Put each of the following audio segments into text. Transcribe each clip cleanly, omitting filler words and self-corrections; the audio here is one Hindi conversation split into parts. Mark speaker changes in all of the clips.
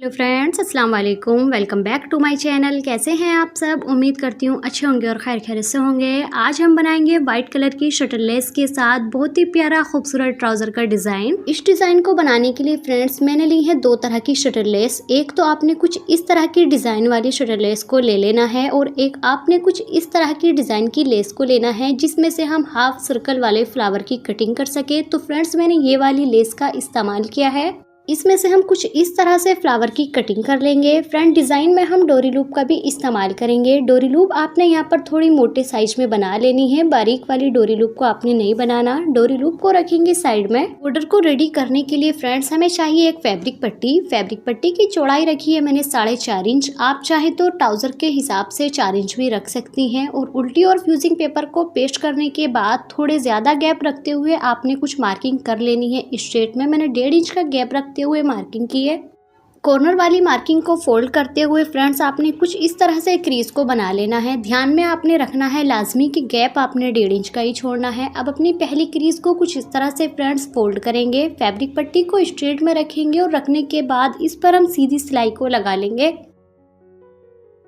Speaker 1: हेलो फ्रेंड्स, अस्सलाम वालेकुम। Welcome back to my channel. कैसे हैं आप सब? उम्मीद करती हूँ अच्छे होंगे और खैर खैरियत से होंगे। आज हम बनाएंगे वाइट कलर की शटल लेस के साथ बहुत ही प्यारा खूबसूरत ट्राउजर का डिज़ाइन। इस डिज़ाइन को बनाने के लिए फ्रेंड्स मैंने ली है दो तरह की शटल लेस। एक तो आपने कुछ इस तरह की डिज़ाइन वाली शटल लेस को ले लेना है और एक आपने कुछ इस तरह की डिज़ाइन की लेस को लेना है जिसमें से हम हाफ सर्कल वाले फ्लावर की कटिंग कर सके। तो फ्रेंड्स मैंने ये वाली लेस का इस्तेमाल किया है। इसमें से हम कुछ इस तरह से फ्लावर की कटिंग कर लेंगे। फ्रंट डिज़ाइन में हम डोरी लूप का भी इस्तेमाल करेंगे। डोरी लूप आपने यहाँ पर थोड़ी मोटे साइज में बना लेनी है, बारीक वाली डोरी लूप को आपने नहीं बनाना। डोरी लूप को रखेंगे साइड में। बॉर्डर को रेडी करने के लिए फ्रेंड्स हमें चाहिए एक फैब्रिक पट्टी। फैब्रिक पट्टी की चौड़ाई रखी है मैंने 4.5 इंच। आप चाहे तो ट्राउजर के हिसाब से 4 इंच भी रख सकती हैं। और उल्टी और फ्यूजिंग पेपर को पेस्ट करने के बाद थोड़े ज्यादा गैप रखते हुए आपने कुछ मार्किंग कर लेनी है। स्ट्रेट में मैंने 1.5 इंच का गैप रखते हुए मार्किंग की है। कॉर्नर वाली मार्किंग को फोल्ड करते हुए फ्रेंड्स आपने कुछ इस तरह से क्रीज को बना लेना है। ध्यान में आपने रखना है लाजमी कि गैप आपने 1.5 इंच का ही छोड़ना है। अब अपनी पहली क्रीज को कुछ इस तरह से फ्रेंड्स फोल्ड करेंगे। फैब्रिक पट्टी को स्ट्रेट में रखेंगे और रखने के बाद इस पर हम सीधी सिलाई को लगा लेंगे।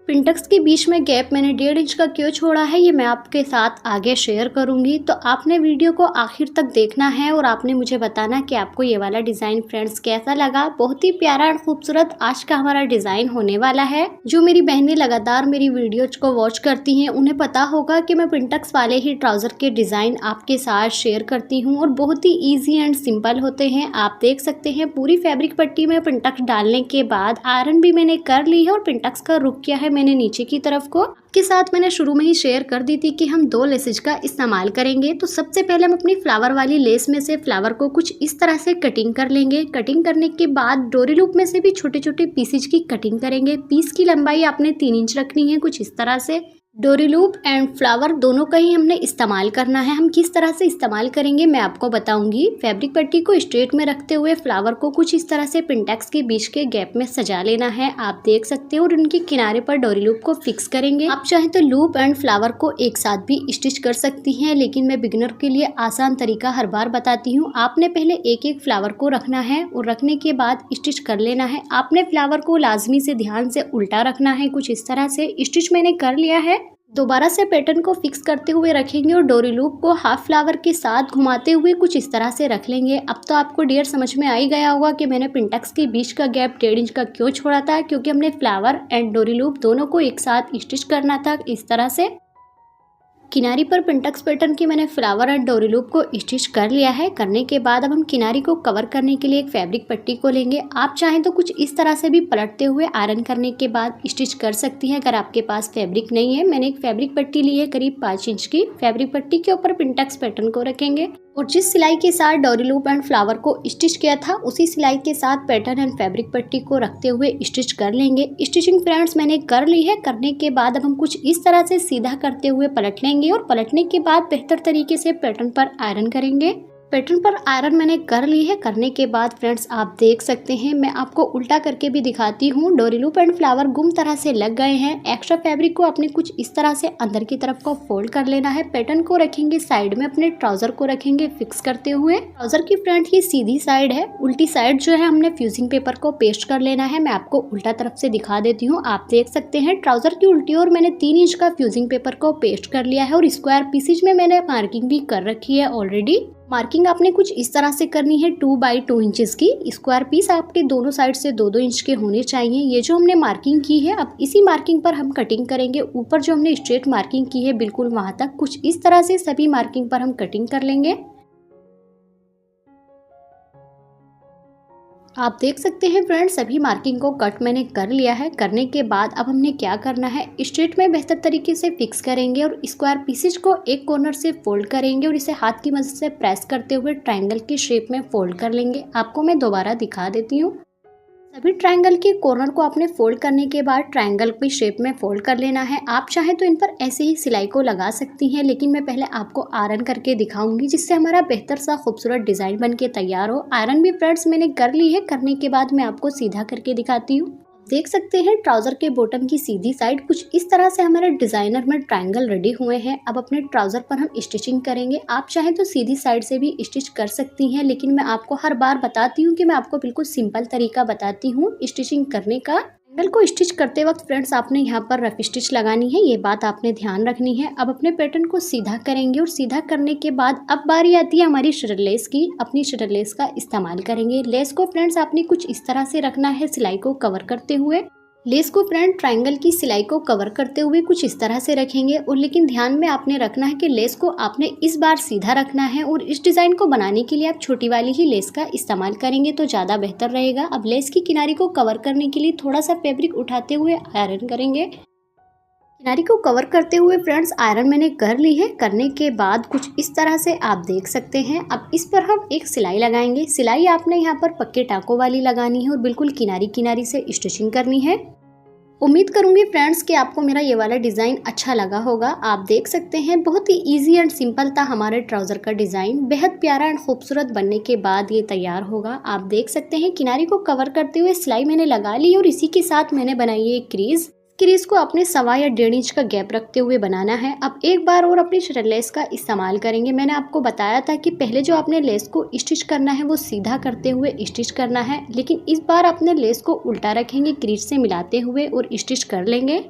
Speaker 1: पिंटक्स के बीच में गैप मैंने 1.5 इंच का क्यों छोड़ा है ये मैं आपके साथ आगे शेयर करूंगी। तो आपने वीडियो को आखिर तक देखना है और आपने मुझे बताना कि आपको ये वाला डिज़ाइन फ्रेंड्स कैसा लगा। बहुत ही प्यारा और खूबसूरत आज का हमारा डिज़ाइन होने वाला है। जो मेरी बहनें लगातार मेरी वीडियोज को वॉच करती हैं उन्हें पता होगा कि मैं पिंटक्स वाले ही ट्राउज़र के डिज़ाइन आपके साथ शेयर करती हूँ और बहुत ही ईजी एंड सिंपल होते हैं। आप देख सकते हैं पूरी फैब्रिक पट्टी में पिंटक्स डालने के बाद आयरन भी मैंने कर ली है और पिंटक्स का रुक किया है मैंने नीचे की तरफ को। आपके साथ मैंने शुरू में ही शेयर कर दी थी कि हम 2 लेसेज का इस्तेमाल करेंगे। तो सबसे पहले हम अपनी फ्लावर वाली लेस में से फ्लावर को कुछ इस तरह से कटिंग कर लेंगे। कटिंग करने के बाद डोरी लूप में से भी छोटे छोटे पीसेज की कटिंग करेंगे। पीस की लंबाई आपने 3 इंच रखनी है कुछ इस तरह से। डोरी लूप एंड फ्लावर दोनों का ही हमने इस्तेमाल करना है। हम किस तरह से इस्तेमाल करेंगे मैं आपको बताऊंगी। फैब्रिक पट्टी को स्ट्रेट में रखते हुए फ्लावर को कुछ इस तरह से पिंटैक्स के बीच के गैप में सजा लेना है। आप देख सकते हो और उनके किनारे पर डोरी लूप को फिक्स करेंगे। आप चाहे तो लूप एंड फ्लावर को एक साथ भी स्टिच कर सकती हैं, लेकिन मैं बिगिनर के लिए आसान तरीका हर बार बताती हूँ। आपने पहले एक एक फ्लावर को रखना है और रखने के बाद स्टिच कर लेना है। आपने फ्लावर को लाजमी से ध्यान से उल्टा रखना है कुछ इस तरह से। स्टिच मैंने कर लिया है। दोबारा से पैटर्न को फिक्स करते हुए रखेंगे और डोरी लूप को हाफ फ्लावर के साथ घुमाते हुए कुछ इस तरह से रख लेंगे। अब तो आपको डियर समझ में आ ही गया होगा कि मैंने पिंटक्स के बीच का गैप 1.5 इंच का क्यों छोड़ा था, क्योंकि हमने फ्लावर एंड डोरी लूप दोनों को एक साथ स्टिच करना था इस तरह से। किनारी पर पिंटक्स पैटर्न की मैंने फ्लावर एंड डोरी लूप को स्टिच कर लिया है। करने के बाद अब हम किनारी को कवर करने के लिए एक फैब्रिक पट्टी को लेंगे। आप चाहें तो कुछ इस तरह से भी पलटते हुए आयरन करने के बाद स्टिच कर सकती हैं अगर आपके पास फैब्रिक नहीं है। मैंने एक फैब्रिक पट्टी ली है करीब 5 इंच की। फैब्रिक पट्टी के ऊपर पिंटक्स पैटर्न को रखेंगे और जिस सिलाई के साथ डोरी लूप एंड फ्लावर को स्टिच किया था उसी सिलाई के साथ पैटर्न एंड फैब्रिक पट्टी को रखते हुए स्टिच कर लेंगे। स्टिचिंग फ्रेंड्स मैंने कर ली है। करने के बाद अब हम कुछ इस तरह से सीधा करते हुए पलट लेंगे और पलटने के बाद बेहतर तरीके से पैटर्न पर आयरन करेंगे। पैटर्न पर आयरन मैंने कर ली है। करने के बाद फ्रेंड्स आप देख सकते हैं, मैं आपको उल्टा करके भी दिखाती हूँ। डोरी लूप एंड फ्लावर गुम तरह से लग गए हैं। एक्स्ट्रा फैब्रिक को अपने कुछ इस तरह से अंदर की तरफ को फोल्ड कर लेना है। पैटर्न को रखेंगे साइड में, अपने ट्राउजर को रखेंगे फिक्स करते हुए। ट्राउजर की फ्रंट की सीधी साइड है, उल्टी साइड जो है हमने फ्यूजिंग पेपर को पेस्ट कर लेना है। मैं आपको उल्टा तरफ से दिखा देती हूँ। आप देख सकते हैं ट्राउजर की उल्टी ओर मैंने 3 इंच का फ्यूजिंग पेपर को पेस्ट कर लिया है और स्क्वायर पीसेज में मैंने मार्किंग भी कर रखी है ऑलरेडी। मार्किंग आपने कुछ इस तरह से करनी है 2 बाई 2 इंचेस की। स्क्वायर पीस आपके दोनों साइड से 2-2 इंच के होने चाहिए। ये जो हमने मार्किंग की है अब इसी मार्किंग पर हम कटिंग करेंगे। ऊपर जो हमने स्ट्रेट मार्किंग की है बिल्कुल वहां तक कुछ इस तरह से सभी मार्किंग पर हम कटिंग कर लेंगे। आप देख सकते हैं फ्रेंड्स सभी मार्किंग को कट मैंने कर लिया है। करने के बाद अब हमने क्या करना है, स्ट्रेट में बेहतर तरीके से फिक्स करेंगे और स्क्वायर पीसेज को एक कॉर्नर से फोल्ड करेंगे और इसे हाथ की मदद से प्रेस करते हुए ट्रायंगल की शेप में फोल्ड कर लेंगे। आपको मैं दोबारा दिखा देती हूँ। सभी ट्रायंगल के कॉर्नर को आपने फोल्ड करने के बाद ट्रायंगल की शेप में फोल्ड कर लेना है। आप चाहे तो इन पर ऐसे ही सिलाई को लगा सकती हैं, लेकिन मैं पहले आपको आयरन करके दिखाऊंगी जिससे हमारा बेहतर सा खूबसूरत डिजाइन बन के तैयार हो। आयरन भी फ्रेंड्स मैंने कर ली है। करने के बाद मैं आपको सीधा करके दिखाती हूँ। देख सकते हैं ट्राउजर के बॉटम की सीधी साइड कुछ इस तरह से हमारे डिजाइनर में ट्रायंगल रेडी हुए हैं। अब अपने ट्राउजर पर हम स्टिचिंग करेंगे। आप चाहें तो सीधी साइड से भी स्टिच कर सकती हैं, लेकिन मैं आपको हर बार बताती हूँ कि मैं आपको बिल्कुल सिंपल तरीका बताती हूँ स्टिचिंग करने का। ट्रायंगल को स्टिच करते वक्त फ्रेंड्स आपने यहाँ पर रफ स्टिच लगानी है, ये बात आपने ध्यान रखनी है। अब अपने पैटर्न को सीधा करेंगे और सीधा करने के बाद अब बारी आती है हमारी शटर लेस की। अपनी शटर लेस का इस्तेमाल करेंगे। लेस को फ्रेंड्स आपने कुछ इस तरह से रखना है सिलाई को कवर करते हुए। लेस को फ्रेंड ट्रायंगल की सिलाई को कवर करते हुए कुछ इस तरह से रखेंगे और लेकिन ध्यान में आपने रखना है कि लेस को आपने इस बार सीधा रखना है और इस डिजाइन को बनाने के लिए आप छोटी वाली ही लेस का इस्तेमाल करेंगे तो ज़्यादा बेहतर रहेगा। अब लेस की किनारी को कवर करने के लिए थोड़ा सा फैब्रिक उठाते हुए आयरन करेंगे। किनारी को कवर करते हुए फ्रेंड्स आयरन मैंने कर ली है। करने के बाद कुछ इस तरह से आप देख सकते हैं। अब इस पर हम एक सिलाई लगाएंगे। सिलाई आपने यहाँ पर पक्के टाकों वाली लगानी है और बिल्कुल किनारी किनारी से स्टिचिंग करनी है। उम्मीद करूंगी फ्रेंड्स कि आपको मेरा ये वाला डिज़ाइन अच्छा लगा होगा। आप देख सकते हैं बहुत ही इजी एंड सिंपल था हमारे ट्राउज़र का डिज़ाइन। बेहद प्यारा एंड खूबसूरत बनने के बाद ये तैयार होगा। आप देख सकते हैं किनारी को कवर करते हुए सिलाई मैंने लगा ली और इसी के साथ मैंने बनाई है एक क्रीज। क्रीज को अपने 1.25 या 1.5 इंच का गैप रखते हुए बनाना है। अब एक बार और अपनी शटर लेस का इस्तेमाल करेंगे। मैंने आपको बताया था कि पहले जो आपने लेस को स्टिच करना है वो सीधा करते हुए स्टिच करना है, लेकिन इस बार अपने लेस को उल्टा रखेंगे क्रीज से मिलाते हुए और स्टिच कर लेंगे।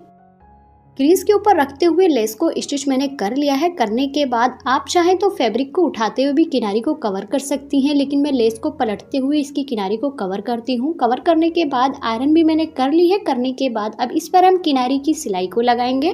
Speaker 1: क्रीज के ऊपर रखते हुए लेस को स्टिच मैंने कर लिया है। करने के बाद आप चाहें तो फैब्रिक को उठाते हुए भी किनारी को कवर कर सकती हैं, लेकिन मैं लेस को पलटते हुए इसकी किनारी को कवर करती हूँ। कवर करने के बाद आयरन भी मैंने कर ली है। करने के बाद अब इस पर हम किनारी की सिलाई को लगाएंगे।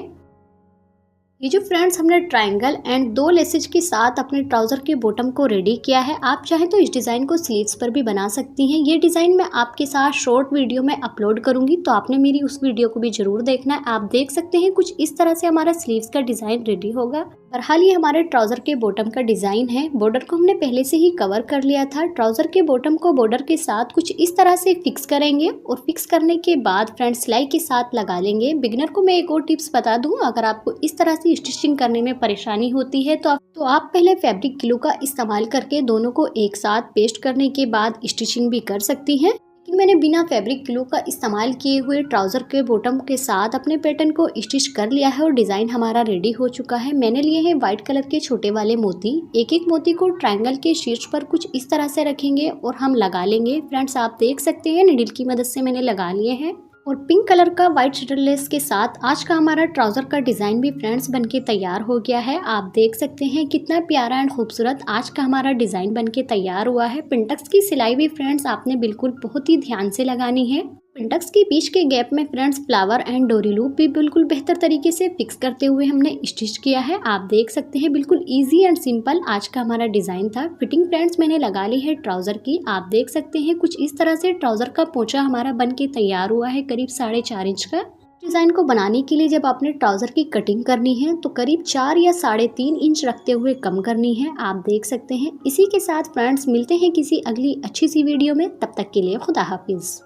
Speaker 1: ये जो फ्रेंड्स हमने ट्रायंगल एंड 2 लेसेज के साथ अपने ट्राउजर के बॉटम को रेडी किया है। आप चाहें तो इस डिज़ाइन को स्लीव्स पर भी बना सकती हैं। ये डिज़ाइन मैं आपके साथ शॉर्ट वीडियो में अपलोड करूंगी, तो आपने मेरी उस वीडियो को भी जरूर देखना है। आप देख सकते हैं कुछ इस तरह से हमारा स्लीव्स का डिज़ाइन रेडी होगा। बहरहाल ये हमारे ट्राउजर के बॉटम का डिज़ाइन है। बॉर्डर को हमने पहले से ही कवर कर लिया था। ट्राउजर के बॉटम को बॉर्डर के साथ कुछ इस तरह से फिक्स करेंगे और फिक्स करने के बाद फ्रेंड्स सिलाई के साथ लगा लेंगे। बिगिनर को मैं एक और टिप्स बता दूं, अगर आपको इस तरह से स्टिचिंग करने में परेशानी होती है तो आप पहले फैब्रिक ग्लू का इस्तेमाल करके दोनों को एक साथ पेस्ट करने के बाद स्टिचिंग भी कर सकती हैं। लेकिन मैंने बिना फैब्रिक ग्लू का इस्तेमाल किए हुए ट्राउजर के बॉटम के साथ अपने पैटर्न को स्टिच कर लिया है और डिजाइन हमारा रेडी हो चुका है। मैंने लिए हैं व्हाइट कलर के छोटे वाले मोती। एक एक मोती को ट्रायंगल के शीर्ष पर कुछ इस तरह से रखेंगे और हम लगा लेंगे। फ्रेंड्स आप देख सकते हैं नीडल की मदद से मैंने लगा लिए हैं। और पिंक कलर का व्हाइट शटर लेस के साथ आज का हमारा ट्राउजर का डिजाइन भी फ्रेंड्स बनके तैयार हो गया है। आप देख सकते हैं कितना प्यारा एंड खूबसूरत आज का हमारा डिजाइन बनके तैयार हुआ है। पिंटक्स की सिलाई भी फ्रेंड्स आपने बिल्कुल बहुत ही ध्यान से लगानी है। पिंटक्स के बीच के गैप में फ्रेंड्स फ्लावर एंड डोरी लूप भी बिल्कुल बेहतर तरीके से फिक्स करते हुए हमने स्टिच किया है। आप देख सकते हैं बिल्कुल इजी एंड सिंपल आज का हमारा डिजाइन था। फिटिंग फ्रेंड्स मैंने लगा ली है ट्राउजर की। आप देख सकते हैं कुछ इस तरह से ट्राउजर का पोंचा हमारा बन के तैयार हुआ है करीब 4.5 इंच का। डिजाइन को बनाने के लिए जब आपने ट्राउजर की कटिंग करनी है तो करीब 4 या 3.5 इंच रखते हुए कम करनी है। आप देख सकते हैं। इसी के साथ फ्रेंड्स मिलते हैं किसी अगली अच्छी सी वीडियो में। तब तक के लिए खुदा हाफिज।